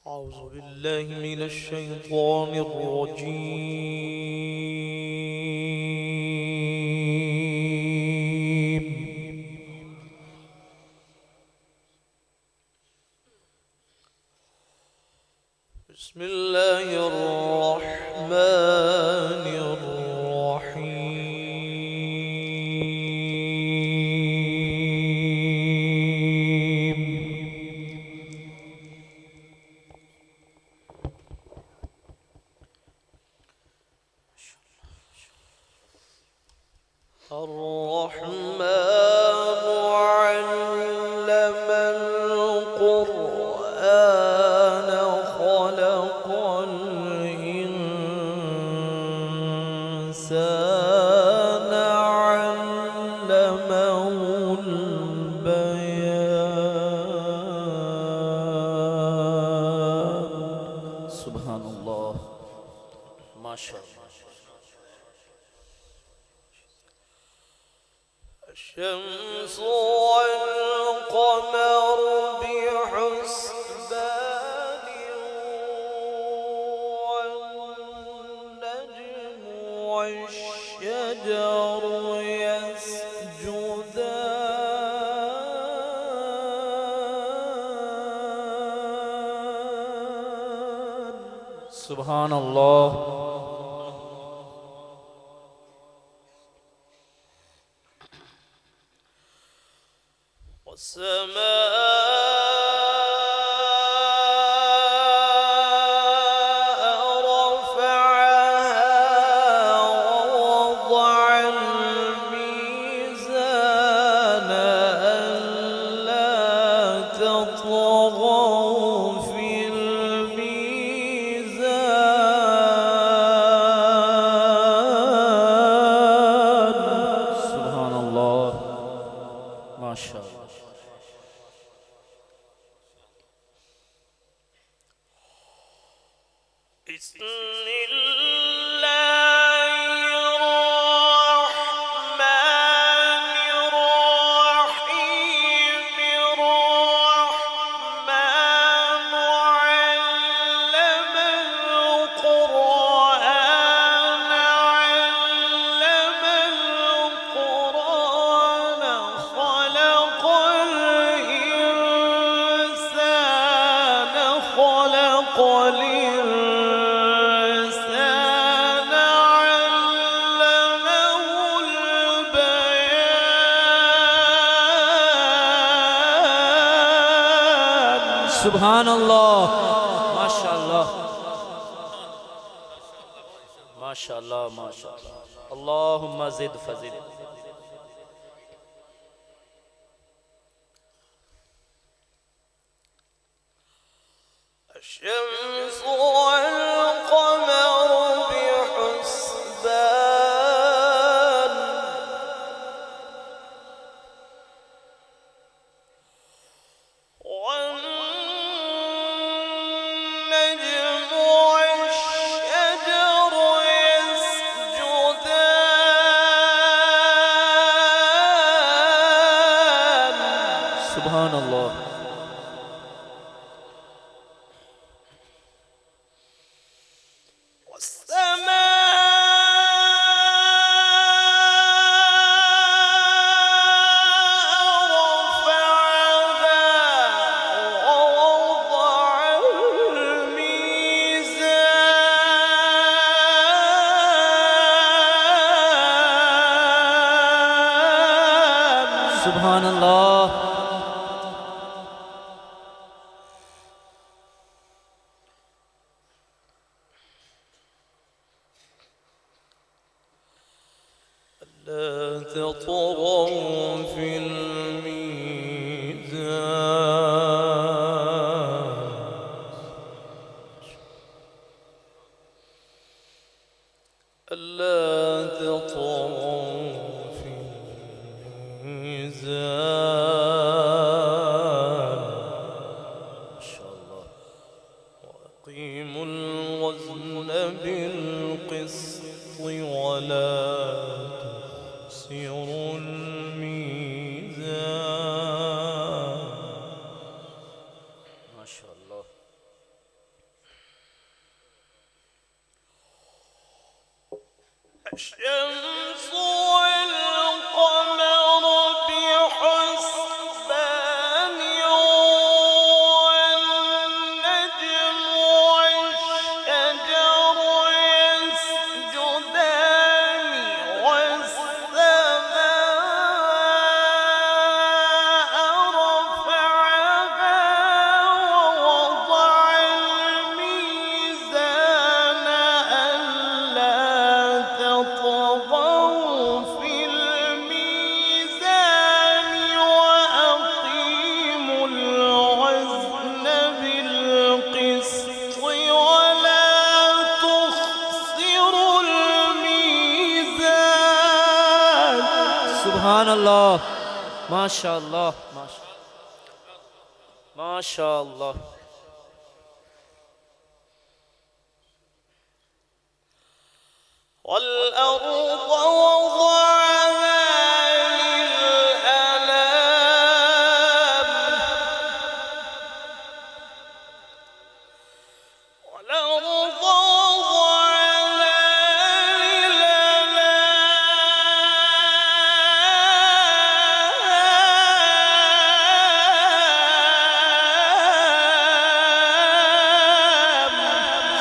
أعوذ بالله من الشيطان الرجيم. بسم الله الرحمن الرحيم. الرحمن علم القرآن خلق الإنسان علمه البيان. سبحان الله، ما شاء الله. الشمس والقمر بحسبان والنجم والشجر يسجدان. سبحان الله. والسماء رفعها ووضع الميزان ألا تطغوا في الميزان. سبحان الله، ما شاء الله. بسم الله الرحمن الرحيم. الرحمن علم القرآن خلق الإنسان علمه البيان. سبحان الله، ما شاء الله، ما شاء الله، ما شاء الله. اللهم زد فزد. الشمس والقمر بحسبان والنجم والشجر يسجدان. سبحان الله. سبحان الله. لا تطغوا في الميزان. ألا تطغوا في الميزان. ما شاء الله. وأقيموا الوزن بالقسط ولا تخسروا الميزان. ما شاء الله. الشمس والقمر بحسبان والنجم والشجر يسجدان والسماء رفعها ووضع الميزان ألا تطغوا في الميزان وأقيموا الوزن بالقسط ولا تخسروا الميزان. سبحان الله، ما شاء الله، ما شاء الله. والأرض وضعها للأنام والأرض وضعها للأنام.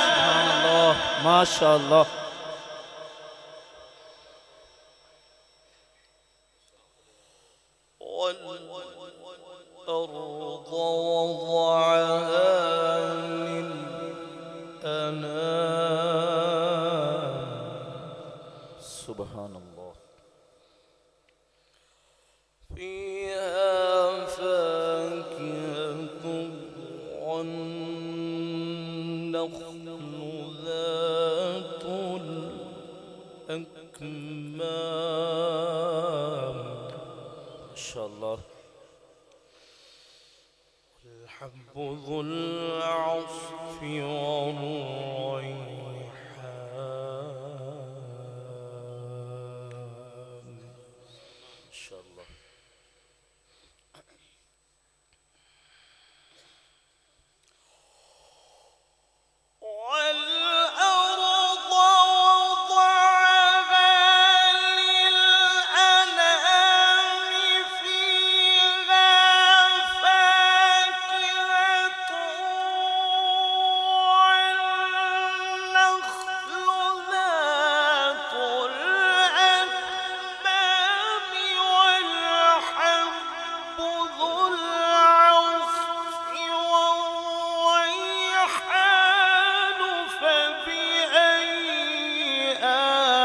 سبحان الله، ما شاء الله. والأرض وضعها للأنام. سبحان الله. فيها فاكهة والنخل ذات الأكمام. ما شاء الله. الحب ذو العصف والريحان. ما شاء الله. والأرض وضعها للأنام فيها فاكهة والنخل ذات الأكمام والحب ذو العصف والريحان. فبأي آلاء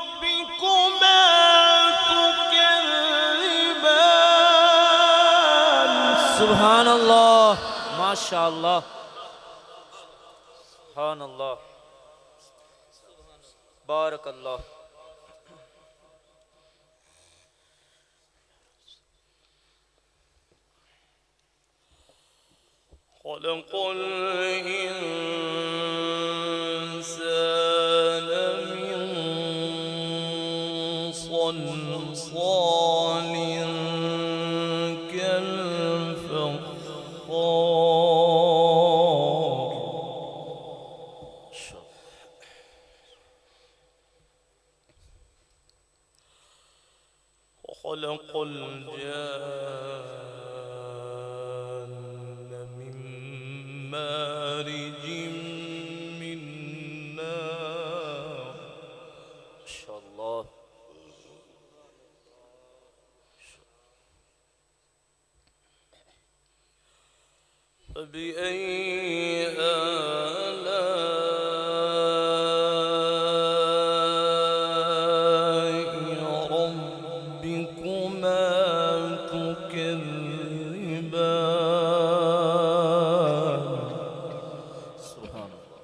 ربكما تكذبان. سبحان الله، ما شاء الله. سبحان الله، بارك الله. خلق الإنسان من صلصال كالفخار. وخلق الجان من مارج من نار. ما شاء الله. فبأي آلاء ربكما تكذبان. سبحان الله.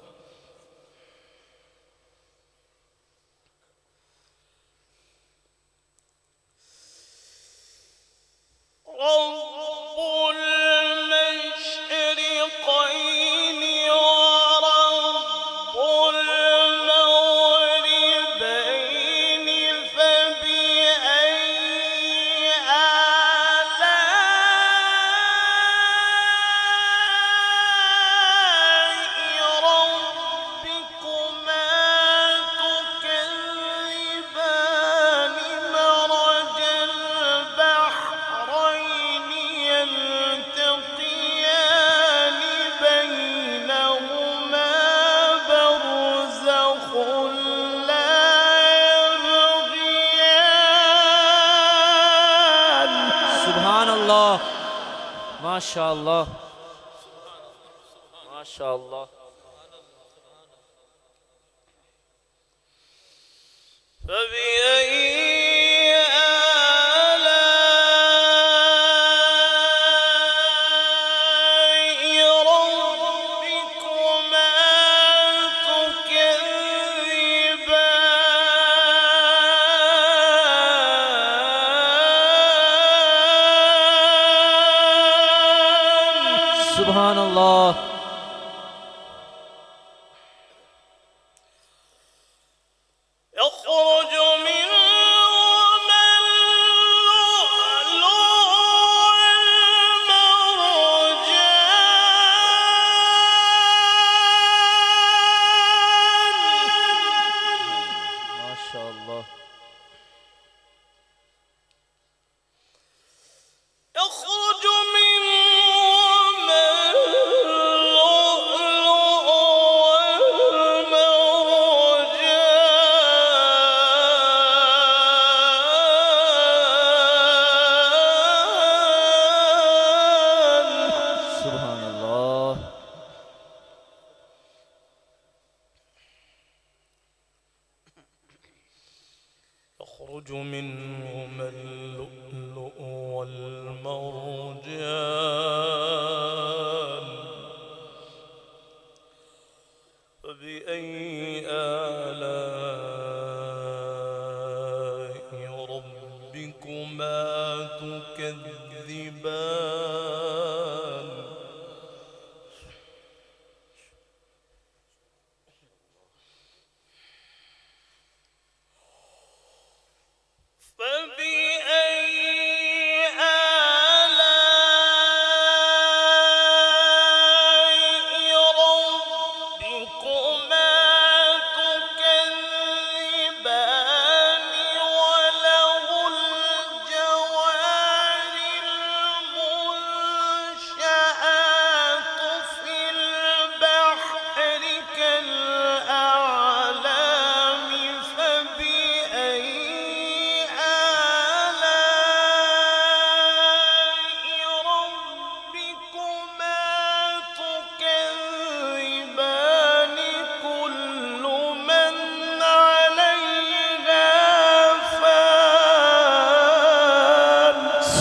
رب المشرقين ورب المغربين. فبأي الله ما شاء الله ما شاء الله. فبأي سبحان الله. يخرج منهما اللؤلؤ والمرجان. ما شاء الله. يخرج يخرج منهما اللؤلؤ والمرجان. فبأي آلاء ربكما تكذبان.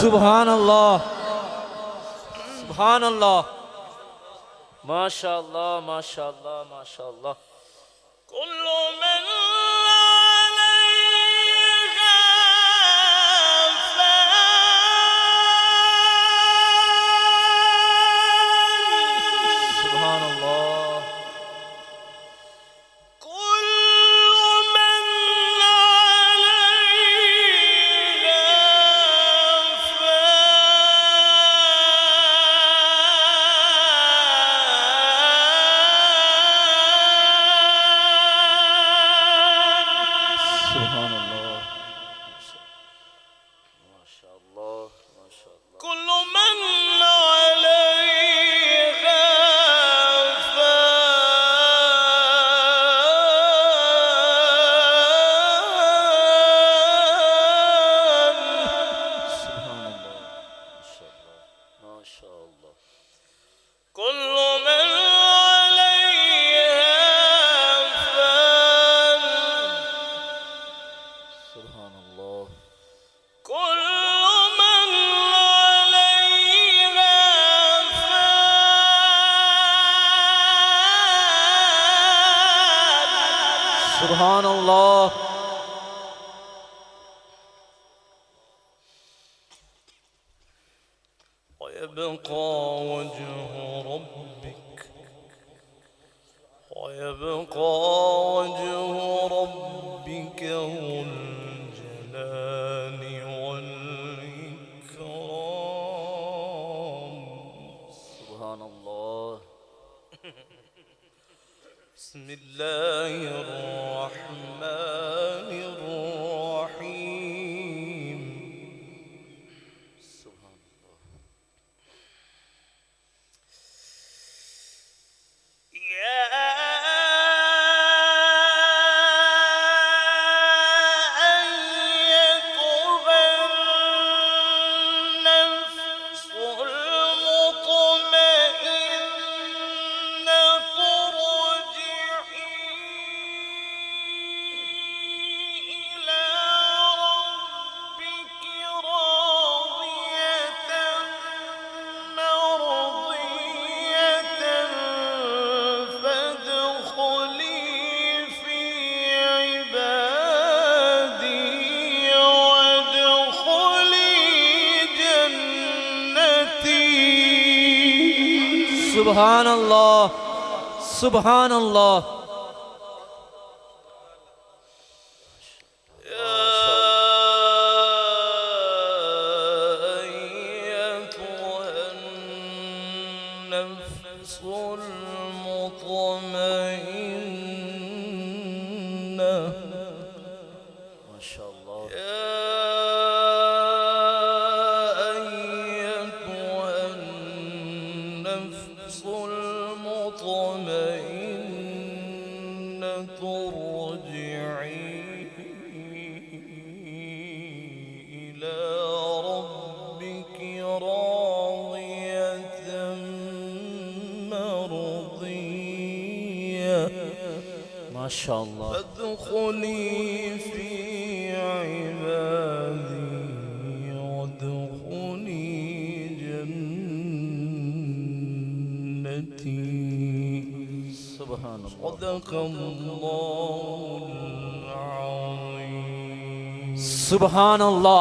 سبحان الله سبحان الله ما شاء الله ما شاء الله ما شاء الله. كل من عليها فان. سبحان الله. كل من عليها فان. سبحان الله ما شاء الله ما شاء الله. كل من عليها فان. سبحان الله. كل سبحان الله. ويبقى وجه ربك ويبقى وجه ربك ذو الجلال والإكرام. سبحان الله. بسم الله الرحمن الرحيم. سبحان الله. يا أيتها النفس Subhanallah, Subhanallah. ما شاء الله. فادخلي في عبادي وادخلي جنتي. سبحان الله. صدق الله العظيم. سبحان الله.